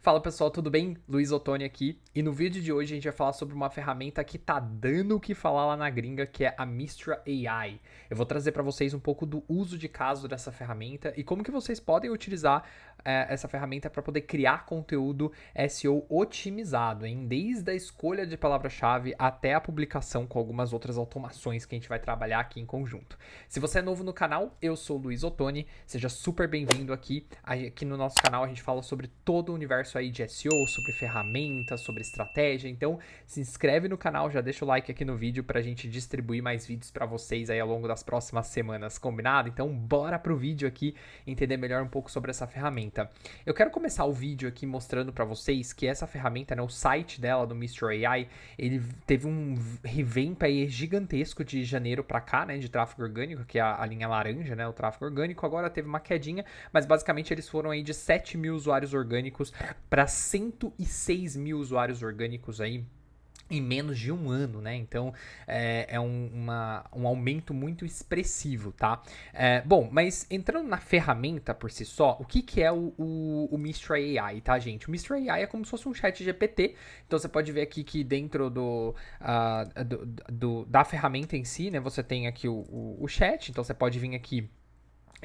Fala pessoal, tudo bem? Luiz Ottoni aqui. E no vídeo de hoje a gente vai falar sobre uma ferramenta que tá dando o que falar lá na gringa, que é a Mistra AI. Eu vou trazer para vocês um pouco do uso de caso dessa ferramenta e como que vocês podem utilizar essa ferramenta para poder criar conteúdo SEO otimizado, hein? Desde a escolha de palavra-chave até a publicação com algumas outras automações que a gente vai trabalhar aqui em conjunto. Se você é novo no canal, eu sou o Luiz Ottoni, seja super bem-vindo aqui. Aqui no nosso canal a gente fala sobre todo o universo aí de SEO, sobre ferramentas, sobre estratégia. Então, se inscreve no canal, já deixa o like aqui no vídeo pra gente distribuir mais vídeos pra vocês aí ao longo das próximas semanas, combinado? Então, bora pro vídeo aqui entender melhor um pouco sobre essa ferramenta. Eu quero começar o vídeo aqui mostrando pra vocês que essa ferramenta, né, o site dela do Mistra AI, ele teve um revamp aí gigantesco de janeiro pra cá, né, de tráfego orgânico, que é a linha laranja, né, o tráfego orgânico. Agora teve uma quedinha, mas basicamente eles foram aí de 7 mil usuários orgânicos para 106 mil usuários orgânicos aí em menos de um ano, né? Então é um aumento muito expressivo, tá? Bom, mas entrando na ferramenta por si só, o que é o Mistra AI, tá, gente? O Mistra AI é como se fosse um chat GPT. Então você pode ver aqui que dentro da ferramenta em si, né? Você tem aqui o chat, então você pode vir aqui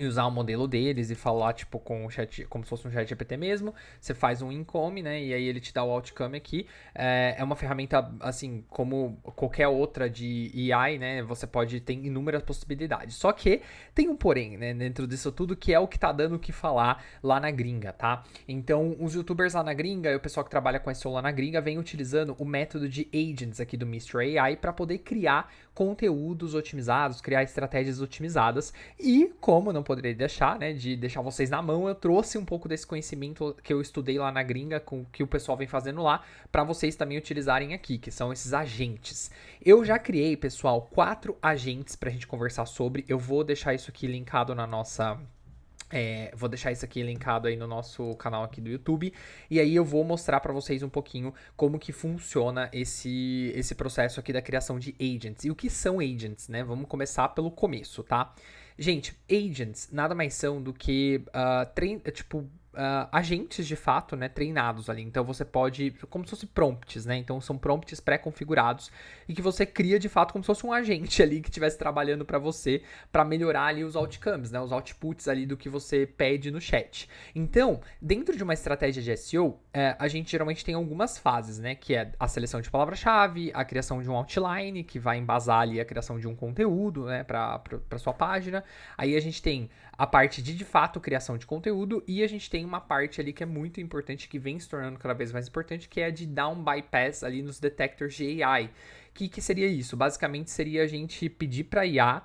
e usar o modelo deles e falar, tipo, com o chat, como se fosse um chat GPT mesmo. Você faz um income, né? E aí ele te dá o outcome aqui. É uma ferramenta, assim, como qualquer outra de AI, né? Você pode ter inúmeras possibilidades. Só que tem um porém, né? Dentro disso tudo, que é o que tá dando o que falar lá na gringa, tá? Então, os youtubers lá na gringa e o pessoal que trabalha com SEO lá na gringa vem utilizando o método de agents aqui do Mistra AI para poder criar conteúdos otimizados, criar estratégias otimizadas. E como não poderia deixar, né, de deixar vocês na mão, eu trouxe um pouco desse conhecimento que eu estudei lá na gringa, com que o pessoal vem fazendo lá, para vocês também utilizarem aqui, que são esses agentes. Eu já criei, pessoal, 4 agentes pra gente conversar sobre. Eu vou deixar isso aqui linkado na nossa... vou deixar isso aqui linkado aí no nosso canal aqui do YouTube. E aí eu vou mostrar para vocês um pouquinho como que funciona esse processo aqui da criação de agents. E o que são agents, né? Vamos começar pelo começo, tá? Gente, agents nada mais são do que agentes de fato, né, treinados ali. Então você pode, como se fosse prompts, né? Então são prompts pré-configurados e que você cria de fato como se fosse um agente ali que estivesse trabalhando para você, para melhorar ali os outcomes, né? Os outputs ali do que você pede no chat. Então, dentro de uma estratégia de SEO, a gente geralmente tem algumas fases, né? Que é a seleção de palavra-chave, a criação de um outline que vai embasar ali a criação de um conteúdo, né, para sua página. Aí a gente tem a parte de fato criação de conteúdo e a gente tem uma parte ali que é muito importante, que vem se tornando cada vez mais importante, que é a de down bypass ali nos detectors de AI. O que seria isso? Basicamente seria a gente pedir para a IA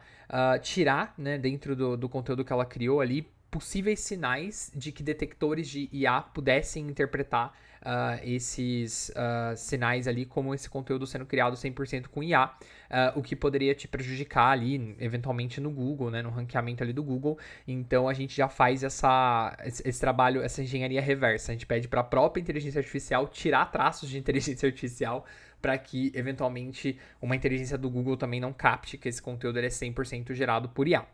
tirar, né, dentro do conteúdo que ela criou ali, possíveis sinais de que detectores de IA pudessem interpretar esses sinais ali como esse conteúdo sendo criado 100% com IA, o que poderia te prejudicar ali, eventualmente no Google, né, no ranqueamento ali do Google. Então a gente já faz esse trabalho, essa engenharia reversa. A gente pede para a própria inteligência artificial tirar traços de inteligência artificial para que, eventualmente, uma inteligência do Google também não capte que esse conteúdo ele é 100% gerado por IA.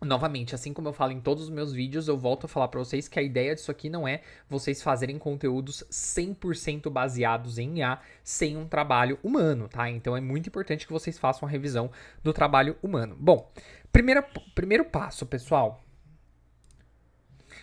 Novamente, assim como eu falo em todos os meus vídeos, eu volto a falar para vocês que a ideia disso aqui não é vocês fazerem conteúdos 100% baseados em IA sem um trabalho humano, tá? Então é muito importante que vocês façam a revisão do trabalho humano. Bom, primeiro passo, pessoal.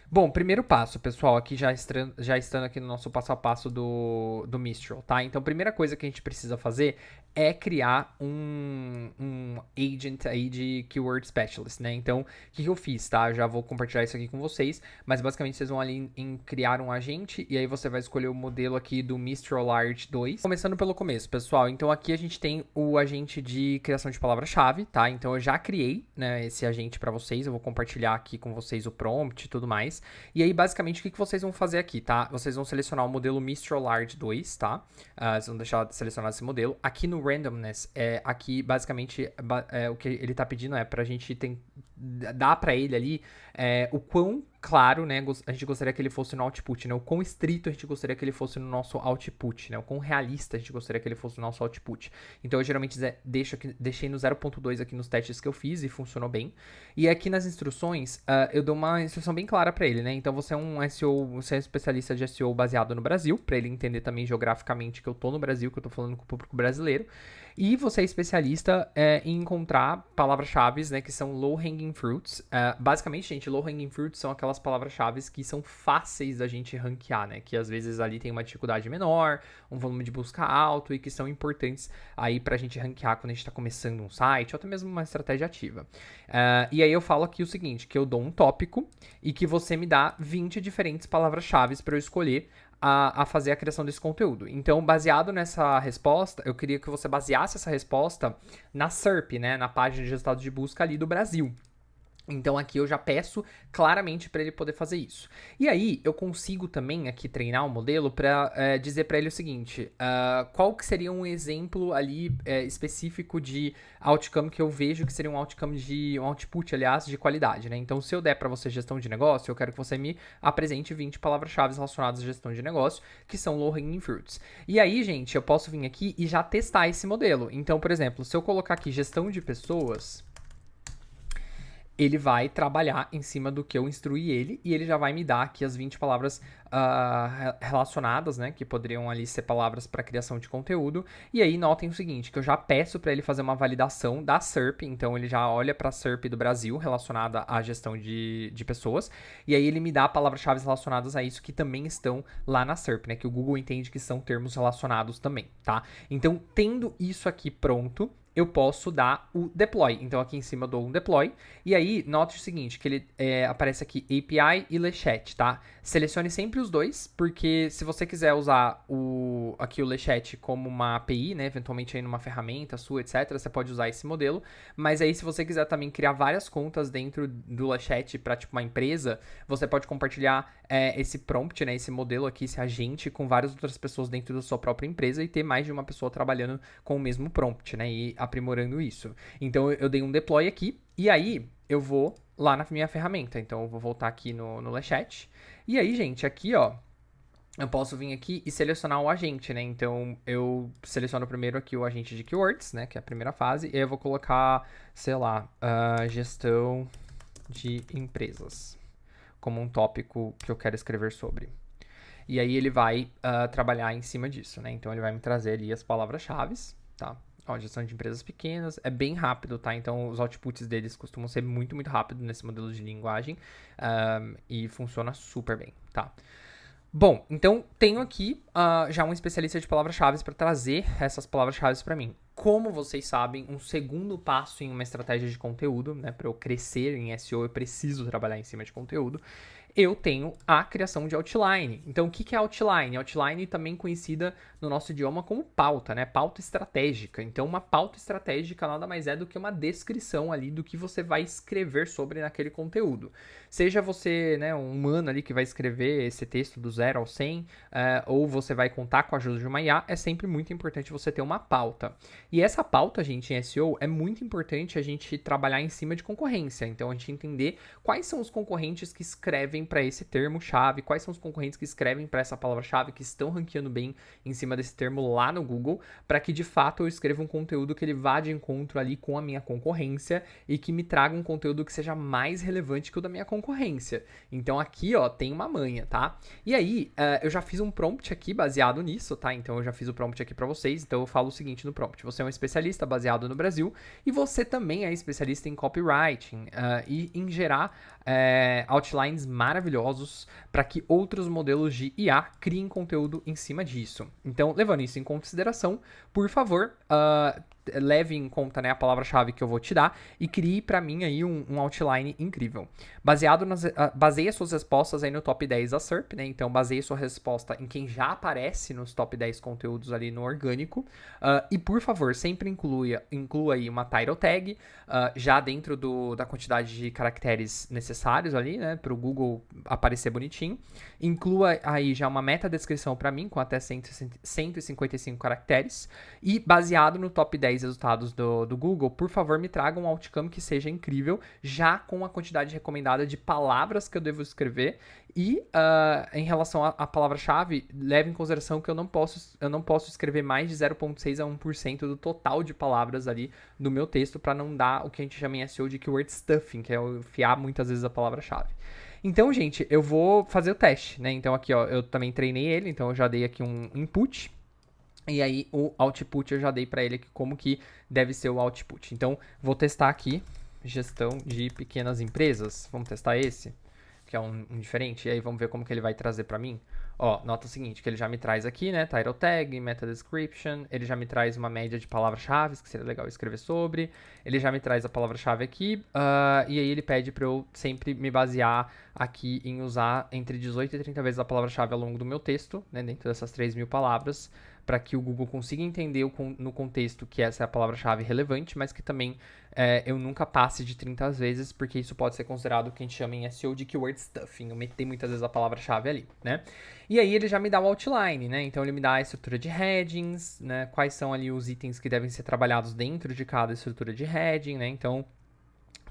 Bom, primeiro passo, pessoal, aqui já estando aqui no nosso passo a passo do Mistral, tá? Então, primeira coisa que a gente precisa fazer é criar um agent aí de Keyword Specialist, né? Então, o que eu fiz, tá? Eu já vou compartilhar isso aqui com vocês, mas basicamente vocês vão ali em criar um agente e aí você vai escolher o modelo aqui do Mistral Large 2. Começando pelo começo, pessoal. Então, aqui a gente tem o agente de criação de palavra-chave, tá? Então, eu já criei, né, esse agente para vocês. Eu vou compartilhar aqui com vocês o prompt e tudo mais. E aí, basicamente, o que vocês vão fazer aqui, tá? Vocês vão selecionar o modelo Mistral Large 2, tá? Vocês vão deixar selecionar esse modelo. Aqui no Randomness, aqui, basicamente, o que ele tá pedindo é pra gente dar pra ele ali o quão claro, né, a gente gostaria que ele fosse no output, né? O quão estrito a gente gostaria que ele fosse no nosso output, né? O quão realista a gente gostaria que ele fosse no nosso output. Então, eu geralmente deixei no 0.2 aqui nos testes que eu fiz e funcionou bem. E aqui nas instruções, eu dou uma instrução bem clara para ele, né? Então, você é um SEO, você é especialista de SEO baseado no Brasil, para ele entender também geograficamente que eu tô no Brasil, que eu tô falando com o público brasileiro. E você é especialista em encontrar palavras-chave, né, que são low-hanging fruits. Basicamente, gente, low-hanging fruits são aquelas palavras-chave que são fáceis da gente ranquear, né? Que às vezes ali tem uma dificuldade menor, um volume de busca alto e que são importantes aí pra gente ranquear quando a gente tá começando um site ou até mesmo uma estratégia ativa. E aí eu falo aqui o seguinte, que eu dou um tópico e que você me dá 20 diferentes palavras-chave para eu escolher a fazer a criação desse conteúdo. Então, baseado nessa resposta, eu queria que você baseasse essa resposta na SERP, né, na página de resultados de busca ali do Brasil. Então, aqui eu já peço claramente para ele poder fazer isso. E aí, eu consigo também aqui treinar o modelo para dizer para ele o seguinte, qual que seria um exemplo ali específico de outcome que eu vejo que seria um output, aliás, de qualidade, né? Então, se eu der para você gestão de negócio, eu quero que você me apresente 20 palavras-chave relacionadas à gestão de negócio, que são low-hanging fruits. E aí, gente, eu posso vir aqui e já testar esse modelo. Então, por exemplo, se eu colocar aqui gestão de pessoas, ele vai trabalhar em cima do que eu instruí ele e ele já vai me dar aqui as 20 palavras relacionadas, né, que poderiam ali ser palavras para criação de conteúdo. E aí notem o seguinte, que eu já peço para ele fazer uma validação da SERP, então ele já olha para a SERP do Brasil relacionada à gestão de pessoas, e aí ele me dá palavras-chave relacionadas a isso que também estão lá na SERP, né, que o Google entende que são termos relacionados também, tá? Então, tendo isso aqui pronto, eu posso dar o deploy. Então, aqui em cima eu dou um deploy. E aí, note o seguinte, que ele aparece aqui API e Lechat, tá? Selecione sempre os dois, porque se você quiser usar aqui o Lechat como uma API, né, eventualmente aí numa ferramenta sua, etc., você pode usar esse modelo. Mas aí, se você quiser também criar várias contas dentro do Lechat para, tipo, uma empresa, você pode compartilhar esse prompt, né, esse modelo aqui, esse agente, com várias outras pessoas dentro da sua própria empresa e ter mais de uma pessoa trabalhando com o mesmo prompt, né, e aprimorando isso. Então, eu dei um deploy aqui, e aí eu vou lá na minha ferramenta. Então, eu vou voltar aqui no Lechat. E aí, gente, aqui, ó, eu posso vir aqui e selecionar o agente, né? Então, eu seleciono primeiro aqui o agente de keywords, né, que é a primeira fase, e aí eu vou colocar, sei lá, gestão de empresas, como um tópico que eu quero escrever sobre. E aí ele vai trabalhar em cima disso, né? Então, ele vai me trazer ali as palavras-chave, tá? Ó, gestão de empresas pequenas, é bem rápido, tá? Então, os outputs deles costumam ser muito, muito rápido nesse modelo de linguagem e funciona super bem, tá? Bom, então tenho aqui já um especialista de palavras-chave para trazer essas palavras-chave para mim. Como vocês sabem, um segundo passo em uma estratégia de conteúdo, né? Para eu crescer em SEO, eu preciso trabalhar em cima de conteúdo. Eu tenho a criação de outline. Então, o que é outline? Outline também conhecida no nosso idioma como pauta, né? Pauta estratégica. Então, uma pauta estratégica nada mais é do que uma descrição ali do que você vai escrever sobre naquele conteúdo. Seja você, né, um humano ali que vai escrever esse texto do 0 ao 100, ou você vai contar com a ajuda de uma IA, é sempre muito importante você ter uma pauta. E essa pauta, gente, em SEO, é muito importante a gente trabalhar em cima de concorrência. Então, a gente entender quais são os concorrentes que escrevem para esse termo-chave, quais são os concorrentes que escrevem para essa palavra-chave, que estão ranqueando bem em cima desse termo lá no Google, para que de fato eu escreva um conteúdo que ele vá de encontro ali com a minha concorrência e que me traga um conteúdo que seja mais relevante que o da minha concorrência. Então aqui, ó, tem uma manha, tá? E aí, eu já fiz um prompt aqui baseado nisso, tá? Então eu já fiz o prompt aqui para vocês, então eu falo o seguinte no prompt: você é um especialista baseado no Brasil e você também é especialista em copywriting e em gerar outlines maravilhosos para que outros modelos de IA criem conteúdo em cima disso. Então, levando isso em consideração, por favor, leve em conta, né, a palavra-chave que eu vou te dar e crie para mim aí um outline incrível. Baseie suas respostas aí no top 10 da SERP, né? Então, baseie sua resposta em quem já aparece nos top 10 conteúdos ali no orgânico. E, por favor, sempre inclua aí uma title tag, já dentro da quantidade de caracteres necessários ali, né, para o Google aparecer bonitinho. Inclua aí já uma meta descrição para mim, com até 155 caracteres. E baseado no top 10 10 resultados do Google, por favor, me traga um outcome que seja incrível, já com a quantidade recomendada de palavras que eu devo escrever. E em relação à palavra-chave, leve em consideração que eu não posso escrever mais de 0,6 a 1% do total de palavras ali no meu texto, para não dar o que a gente chama em SEO de keyword stuffing, que é eu enfiar muitas vezes a palavra-chave. Então, gente, eu vou fazer o teste, né? Então aqui, ó, eu também treinei ele, então eu já dei aqui um input. E aí o output eu já dei para ele aqui como que deve ser o output. Então, vou testar aqui, gestão de pequenas empresas. Vamos testar esse, que é um diferente. E aí vamos ver como que ele vai trazer para mim. Ó, nota o seguinte, que ele já me traz aqui, né, title tag, meta description, ele já me traz uma média de palavras-chave, que seria legal escrever sobre, ele já me traz a palavra-chave aqui, e aí ele pede para eu sempre me basear aqui em usar entre 18 e 30 vezes a palavra-chave ao longo do meu texto, né, dentro dessas 3.000 palavras, para que o Google consiga entender no contexto que essa é a palavra-chave relevante, mas que também eu nunca passe de 30 vezes, porque isso pode ser considerado o que a gente chama em SEO de keyword stuffing, eu meter muitas vezes a palavra-chave ali, né? E aí ele já me dá o outline, né? Então ele me dá a estrutura de headings, né? Quais são ali os itens que devem ser trabalhados dentro de cada estrutura de heading, né? Então,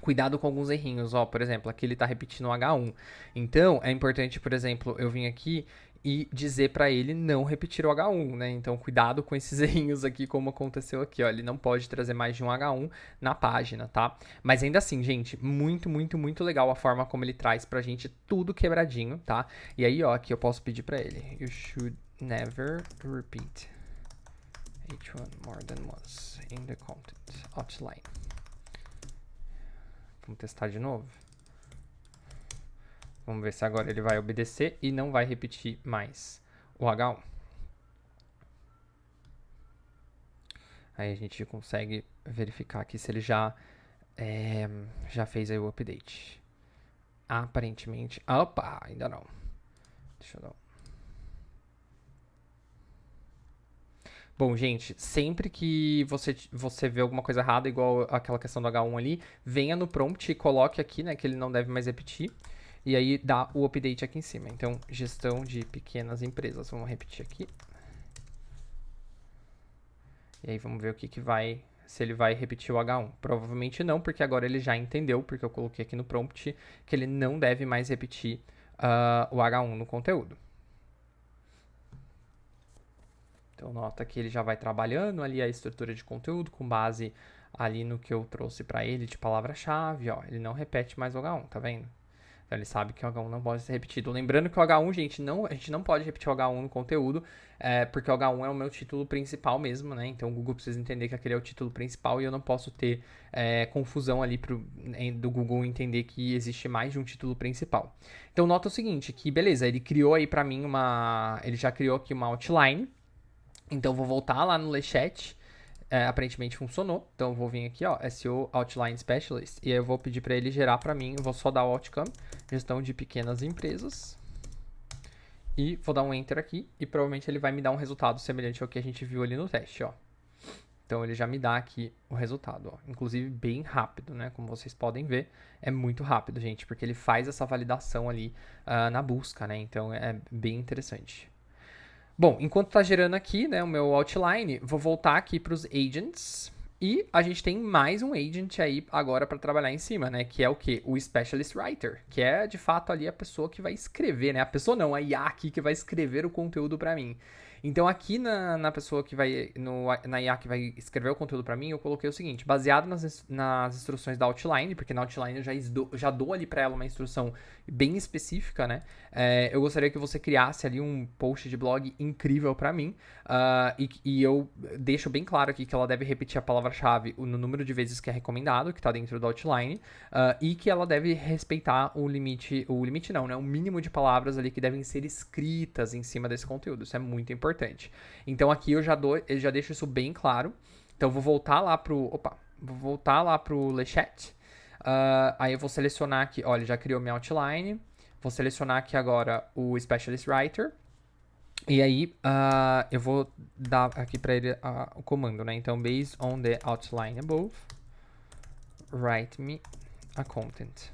cuidado com alguns errinhos, ó, por exemplo, aqui ele tá repetindo o H1. Então, é importante, por exemplo, eu vim aqui e dizer para ele não repetir o H1, né? Então, cuidado com esses errinhos aqui, como aconteceu aqui, ó. Ele não pode trazer mais de um H1 na página, tá? Mas ainda assim, gente, muito, muito, muito legal a forma como ele traz pra gente tudo quebradinho, tá? E aí, ó, aqui eu posso pedir para ele. You should never repeat H1 more than once in the content outline. Vamos testar de novo. Vamos ver se agora ele vai obedecer e não vai repetir mais o H1. Aí a gente consegue verificar aqui se ele já fez aí o update. Aparentemente... Opa, ainda não. Deixa eu dar... Bom, gente, sempre que você vê alguma coisa errada, igual aquela questão do H1 ali, venha no prompt e coloque aqui, né, que ele não deve mais repetir. E aí dá o update aqui em cima. Então, gestão de pequenas empresas. Vamos repetir aqui. E aí vamos ver o que vai... Se ele vai repetir o H1. Provavelmente não, porque agora ele já entendeu, porque eu coloquei aqui no prompt, que ele não deve mais repetir o H1 no conteúdo. Então, nota que ele já vai trabalhando ali a estrutura de conteúdo com base ali no que eu trouxe para ele de palavra-chave, ó. Ele não repete mais o H1, tá vendo? Então, ele sabe que o H1 não pode ser repetido. Lembrando que o H1, gente, a gente não pode repetir o H1 no conteúdo, porque o H1 é o meu título principal mesmo, né? Então, o Google precisa entender que aquele é o título principal e eu não posso ter confusão ali do Google entender que existe mais de um título principal. Então, nota o seguinte, que beleza, ele criou aí pra mim ele já criou aqui uma outline. Então, vou voltar lá no Lechat. Aparentemente funcionou. Então, eu vou vir aqui, ó, SEO Outline Specialist. E aí eu vou pedir para ele gerar para mim. Eu vou só dar o outcome, gestão de pequenas empresas. E vou dar um Enter aqui. E provavelmente ele vai me dar um resultado semelhante ao que a gente viu ali no teste, ó. Então, ele já me dá aqui o resultado, ó. Inclusive, bem rápido, né? Como vocês podem ver, é muito rápido, gente. Porque ele faz essa validação ali na busca, né? Então, é bem interessante. Bom, enquanto está gerando aqui, né, o meu outline, vou voltar aqui para os agents e a gente tem mais um agent aí agora para trabalhar em cima, né, que é o quê? O Specialist Writer, que é de fato ali a pessoa que vai escrever, né, a pessoa não, a IA aqui que vai escrever o conteúdo para mim. Então aqui na pessoa que vai, na IA que vai escrever o conteúdo para mim, eu coloquei o seguinte, baseado nas instruções da outline, porque na outline eu já dou ali para ela uma instrução bem específica, né? Eu gostaria que você criasse ali um post de blog incrível para mim, e eu deixo bem claro aqui que ela deve repetir a palavra-chave no número de vezes que é recomendado, que está dentro da outline, e que ela deve respeitar o limite não, né? O mínimo de palavras ali que devem ser escritas em cima desse conteúdo. Isso é muito importante. Então aqui eu já deixo isso bem claro. Então vou voltar lá pro Lechat. Aí eu vou selecionar aqui, olha, já criou minha outline. Vou selecionar aqui agora o Specialist Writer. E aí eu vou dar aqui para ele o comando, né? Então, based on the outline above, write me a content.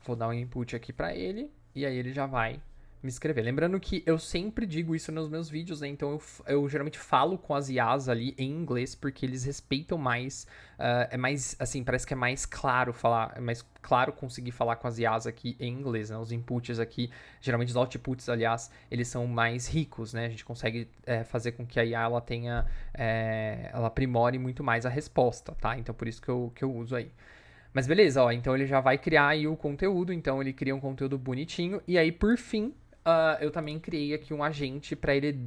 Vou dar um input aqui para ele e aí ele já vai me escrever. Lembrando que eu sempre digo isso nos meus vídeos, né? Então eu geralmente falo com as IAs ali em inglês, porque eles respeitam mais. É mais, assim, parece que é mais claro falar, é mais claro conseguir falar com as IAs aqui em inglês, né? Os inputs aqui, geralmente os outputs, aliás, eles são mais ricos, né? A gente consegue fazer com que a IA ela tenha, ela aprimore muito mais a resposta, tá? Então por isso que eu uso aí. Mas beleza, ó, então ele já vai criar aí o conteúdo, então ele cria um conteúdo bonitinho, e aí por fim, eu também criei aqui um agente para ele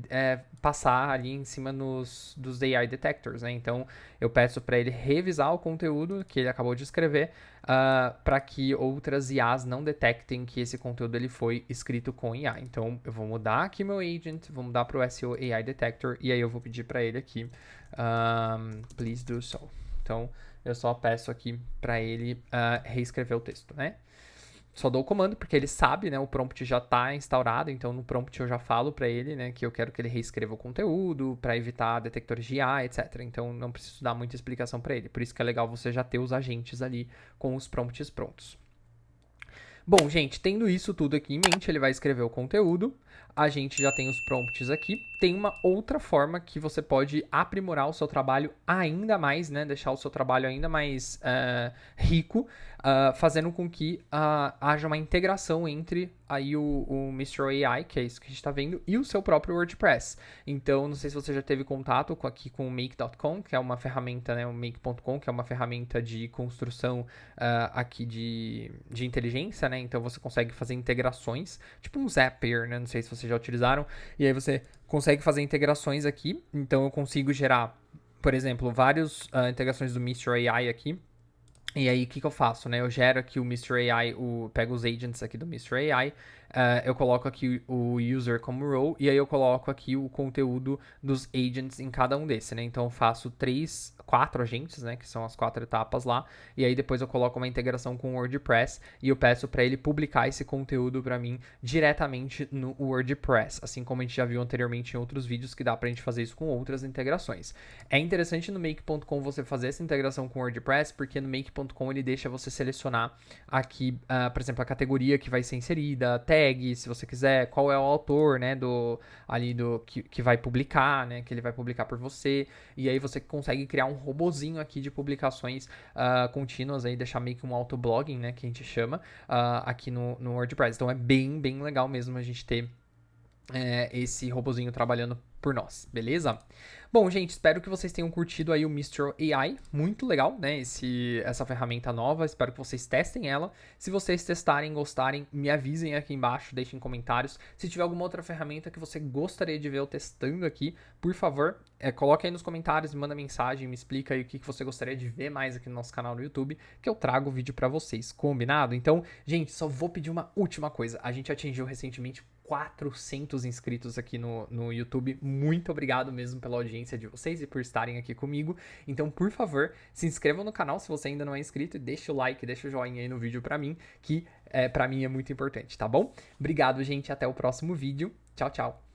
passar ali em cima dos AI detectors, né? Então eu peço para ele revisar o conteúdo que ele acabou de escrever, para que outras IAs não detectem que esse conteúdo ele foi escrito com IA. Então eu vou mudar aqui meu agent, vou mudar para o SEO AI detector, e aí eu vou pedir para ele aqui, please do so. Então eu só peço aqui para ele reescrever o texto, né? Só dou o comando porque ele sabe, né? O prompt já está instaurado, então no prompt eu já falo para ele, né, que eu quero que ele reescreva o conteúdo para evitar detectores de IA, etc. Então não preciso dar muita explicação para ele. Por isso que é legal você já ter os agentes ali com os prompts prontos. Bom, gente, tendo isso tudo aqui em mente, ele vai escrever o conteúdo. A gente já tem os prompts aqui. Tem uma outra forma que você pode aprimorar o seu trabalho ainda mais, né? Deixar o seu trabalho ainda mais rico, fazendo com que haja uma integração entre aí o Mistral AI, que é isso que a gente está vendo, e o seu próprio WordPress. Então, não sei se você já teve contato aqui com o Make.com, que é uma ferramenta, né? O Make.com, que é uma ferramenta de construção aqui de inteligência, né? Então, você consegue fazer integrações, tipo um Zapier, né? Não sei se vocês já utilizaram. E aí você consegue fazer integrações aqui. Então, eu consigo gerar, por exemplo, várias integrações do Mistral AI aqui. E aí, o que eu faço, né? Eu gero aqui o Mistral AI, pego os agents aqui do Mistral AI, eu coloco aqui o user como role, e aí eu coloco aqui o conteúdo dos agents em cada um desse, né? Então, eu faço 4 agentes, né? Que são as 4 etapas lá, e aí depois eu coloco uma integração com o WordPress, e eu peço para ele publicar esse conteúdo para mim diretamente no WordPress, assim como a gente já viu anteriormente em outros vídeos, que dá pra gente fazer isso com outras integrações. É interessante no Make.com você fazer essa integração com o WordPress, porque no Make.com ele deixa você selecionar aqui, por exemplo, a categoria que vai ser inserida, tag, se você quiser, qual é o autor, né, que vai publicar, né, que ele vai publicar por você, e aí você consegue criar um robozinho aqui de publicações contínuas, aí deixar meio que um autoblogging, né, que a gente chama, aqui no WordPress. Então é bem, bem legal mesmo a gente ter esse robozinho trabalhando por nós, beleza? Bom, gente, espero que vocês tenham curtido aí o Mistral AI, muito legal, né, essa ferramenta nova, espero que vocês testem ela. Se vocês testarem, gostarem, me avisem aqui embaixo, deixem comentários. Se tiver alguma outra ferramenta que você gostaria de ver eu testando aqui, por favor, coloque aí nos comentários, me manda mensagem, me explica aí o que você gostaria de ver mais aqui no nosso canal no YouTube, que eu trago o vídeo pra vocês, combinado? Então, gente, só vou pedir uma última coisa, a gente atingiu recentemente 400 inscritos aqui no YouTube. Muito obrigado mesmo pela audiência de vocês e por estarem aqui comigo. Então, por favor, se inscrevam no canal se você ainda não é inscrito e deixa o like, deixa o joinha aí no vídeo pra mim, que pra mim é muito importante, tá bom? Obrigado, gente. Até o próximo vídeo. Tchau, tchau.